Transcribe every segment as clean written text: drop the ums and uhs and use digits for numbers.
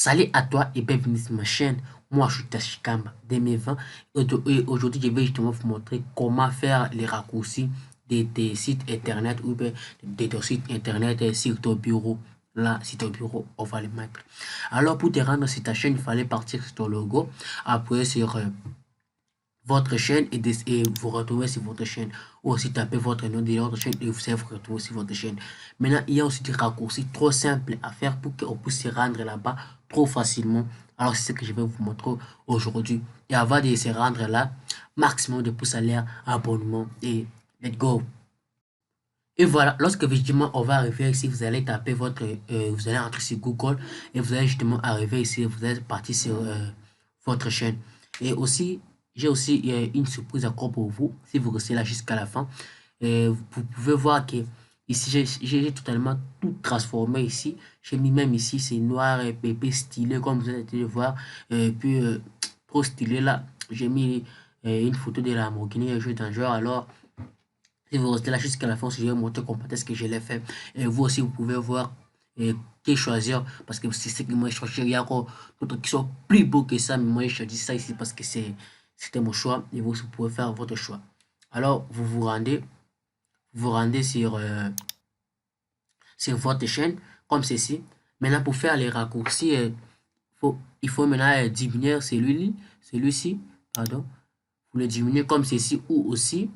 Salut à toi et bienvenue sur ma chaîne. Moi, je suis Tashikamba 2020 et aujourd'hui, je vais justement vous montrer comment faire les raccourcis des sites internet ou bien de ton site internet sur ton bureau. Là, sur ton bureau, on va les mettre. Alors, pour te rendre sur ta chaîne, il fallait partir sur ton logo, appuyer sur votre chaîne et vous retrouver sur votre chaîne. Ou aussi taper votre nom de votre chaîne et vous allez vous retrouver sur votre chaîne. Maintenant, il y a aussi des raccourcis trop simples à faire pour qu'on puisse se rendre là-bas trop facilement. Alors, c'est ce que je vais vous montrer aujourd'hui. Et avant de se rendre là, maximum de pouces à l'air, abonnement et let's go. Et voilà, lorsque justement on va arriver ici, vous allez taper vous allez entrer sur Google et vous allez justement arriver ici, vous allez partir sur votre chaîne. Et aussi, j'ai aussi une surprise encore pour vous, si vous restez là jusqu'à la fin. Vous pouvez voir que ici, j'ai totalement tout transformé ici. J'ai mis même ici, c'est noir et pépé stylé, comme vous allez le voir. Et puis, trop stylé là, j'ai mis une photo de la Lamborghini, un jeu d'un joueur. Alors, si vous restez là jusqu'à la fin, je vais vous montrer comment est-ce que je l'ai fait. Et vous aussi, vous pouvez voir qui choisir. Parce que c'est ce que moi j'ai choisi. Il y a encore d'autres qui sont plus beaux que ça. Mais moi, j'ai choisi ça ici parce que c'était mon choix. Et vous aussi, vous pouvez faire votre choix. Alors, vous rendez sur votre chaîne, comme ceci. Maintenant, pour faire les raccourcis, il faut maintenant diminuer celui-ci, pardon. Vous le diminuez comme ceci ou aussi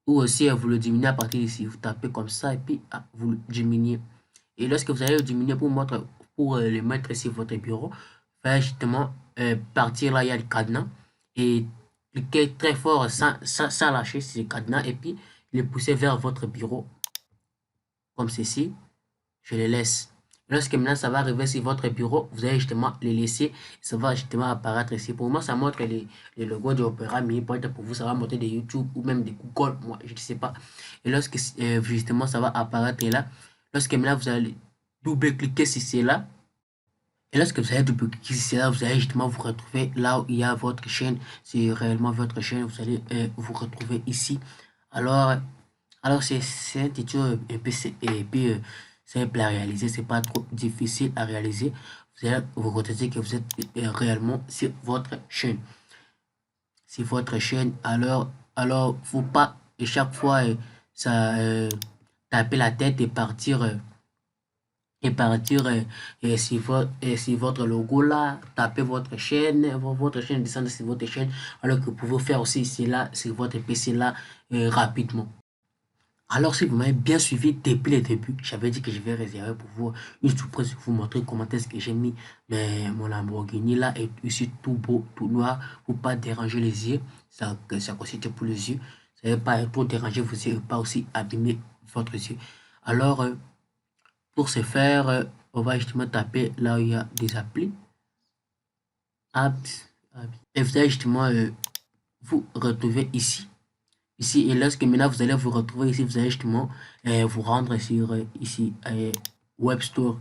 vous le diminuez à partir d'ici. Vous tapez comme ça et puis vous le diminuez. Et lorsque vous allez le diminuer pour le mettre sur votre bureau, faire justement partir là, il y a le cadenas et cliquez très fort sans lâcher ce cadenas et puis le pousser vers votre bureau comme ceci. Je les laisse. Lorsque maintenant ça va arriver sur votre bureau, vous allez justement les laisser, ça va justement apparaître ici. Pour moi, ça montre les logos de Opera, mais peut-être pour vous, ça va montrer de YouTube ou même de Google, moi, je ne sais pas. Et lorsque justement ça va apparaître là, lorsque maintenant vous allez double-cliquer sur cela, et lorsque vous allez double-cliquer sur cela, vous allez justement vous retrouver là où il y a votre chaîne, c'est réellement votre chaîne, vous allez vous retrouver ici. Alors, c'est un tuto un peu simple à réaliser, c'est pas trop difficile à réaliser. Vous allez vous retrouver que vous êtes réellement sur votre chaîne. Sur votre chaîne, alors faut pas et chaque fois ça taper la tête et partir sur votre logo là, taper votre chaîne, descendre sur votre chaîne, alors que vous pouvez faire aussi cela sur votre PC là rapidement. Alors, si vous m'avez bien suivi depuis le début, j'avais dit que je vais réserver pour vous une surprise pour vous montrer comment est-ce que j'ai mis mon Lamborghini là et ici tout beau, tout noir pour pas déranger les yeux. Ça constitue pour les yeux. Ça ne va pas trop déranger vos yeux et pas aussi abîmer votre yeux. Alors, pour ce faire, on va justement taper là où il y a des applis. Apps. Et vous allez justement vous retrouver ici. Ici, et lorsque maintenant vous allez vous retrouver ici, vous allez justement vous rendre sur ici Web Store.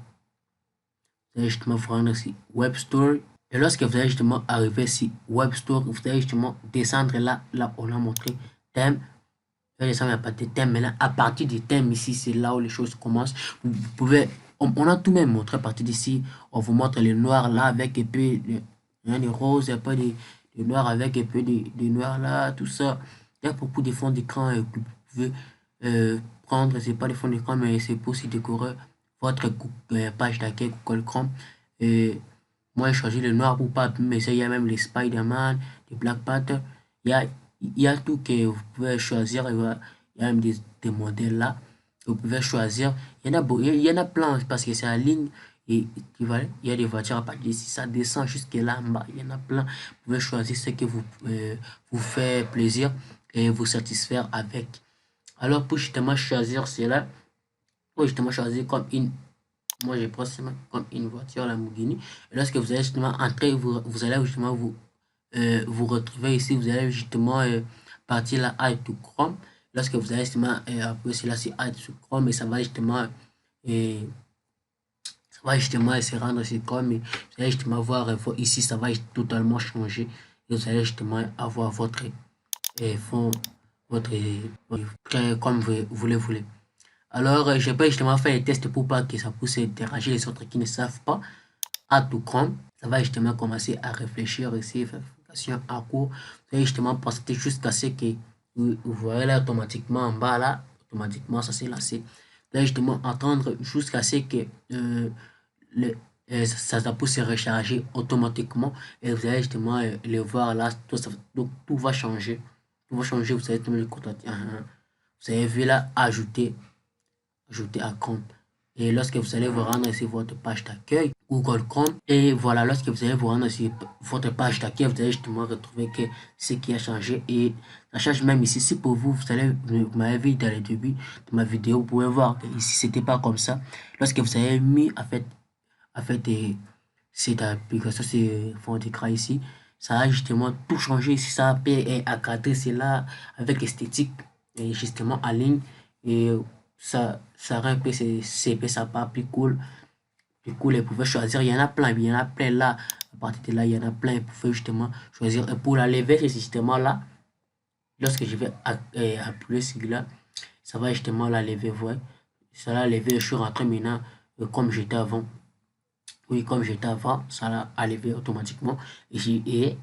Vous allez justement vous rendre ici Web Store. Et lorsque vous allez justement arriver ici Web Store, vous allez justement descendre là on a montré thème. Vous allez descendre à partir de thème. Maintenant, à partir du thème ici, c'est là où les choses commencent. Vous pouvez, on a tout même montré à partir d'ici. On vous montre le noir là avec un peu de rose, un peu de noir avec un peu de noir là, tout ça. Il y a beaucoup de fonds d'écran que vous pouvez prendre. C'est pas des fonds d'écran, mais c'est pour aussi décorer votre page d'accueil Google Chrome. Et moi, j'ai choisi le noir pour pas mais ça, il y a même les Spider-Man, les Black Panther. Il y a, il y a tout que vous pouvez choisir. Il y a même des modèles là. Vous pouvez choisir. Il y en a plein parce que c'est en ligne. Et il y a des voitures à partir d'ici. Ça descend jusque là en bas. Il y en a plein. Vous pouvez choisir ce que vous fait plaisir et vous satisfaire avec. Alors, pour justement choisir cela, pour justement choisir comme une. Moi, je prends seulement comme une voiture Lamborghini. Et lorsque vous allez justement entrer, vous allez justement vous retrouver ici. Vous allez justement partir là, Add to Chrome. Lorsque vous allez justement appuyer sur là, c'est Add to Chrome, et ça va justement se rendre sur Chrome. Et vous allez justement voir ici, ça va totalement changer. Et vous allez justement avoir votre fond, votre comme vous le voulez. Alors, je peux justement faire les tests pour pas que ça puisse déranger les autres qui ne savent pas. Add to Chrome. Ça va justement commencer à réfléchir ici, vérification en cours. Vous allez justement passer jusqu'à ce que vous voyez là automatiquement en bas là, automatiquement ça s'est lancé. Vous allez justement attendre jusqu'à ce que ça peut se recharger automatiquement et vous allez justement le voir là, donc tout va changer. Tout va changer, vous allez tomber le contact. Vous avez vu là, ajouter à compte. Et lorsque vous allez vous rendre sur votre page d'accueil, Google Chrome, et voilà, lorsque vous allez vous rendre sur votre page d'accueil, vous allez justement retrouver que ce qui a changé et ça change même ici. Si pour vous, vous m'avez vu dans le début de ma vidéo, vous pouvez voir que ici, c'était pas comme ça. Lorsque vous avez mis, en fait, cette application, ce fond d'écran ici, ça a justement tout changé ici. Ça a cadré cela avec esthétique et justement en ligne. Et ça rend un peu CP, ça part plus cool. Plus cool, et vous pouvez choisir. Il y en a plein là. À partir de là, il y en a plein. Vous pouvez justement choisir. Et pour la lever, ce système-là, lorsque je vais appuyer sur là, ça va justement la lever. Vous voyez, ça l'a levé. Je suis rentré maintenant comme j'étais avant. Oui, comme j'étais avant, ça l'a levé automatiquement. Et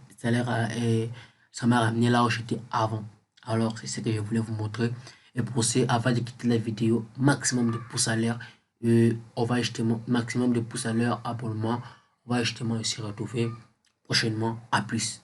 ça m'a ramené là où j'étais avant. Alors, c'est ce que je voulais vous montrer. Et pour ce, avant de quitter la vidéo, maximum de pouces à l'air. On va justement, maximum de pouces à l'heure, abonnement. On va justement se retrouver prochainement. À plus.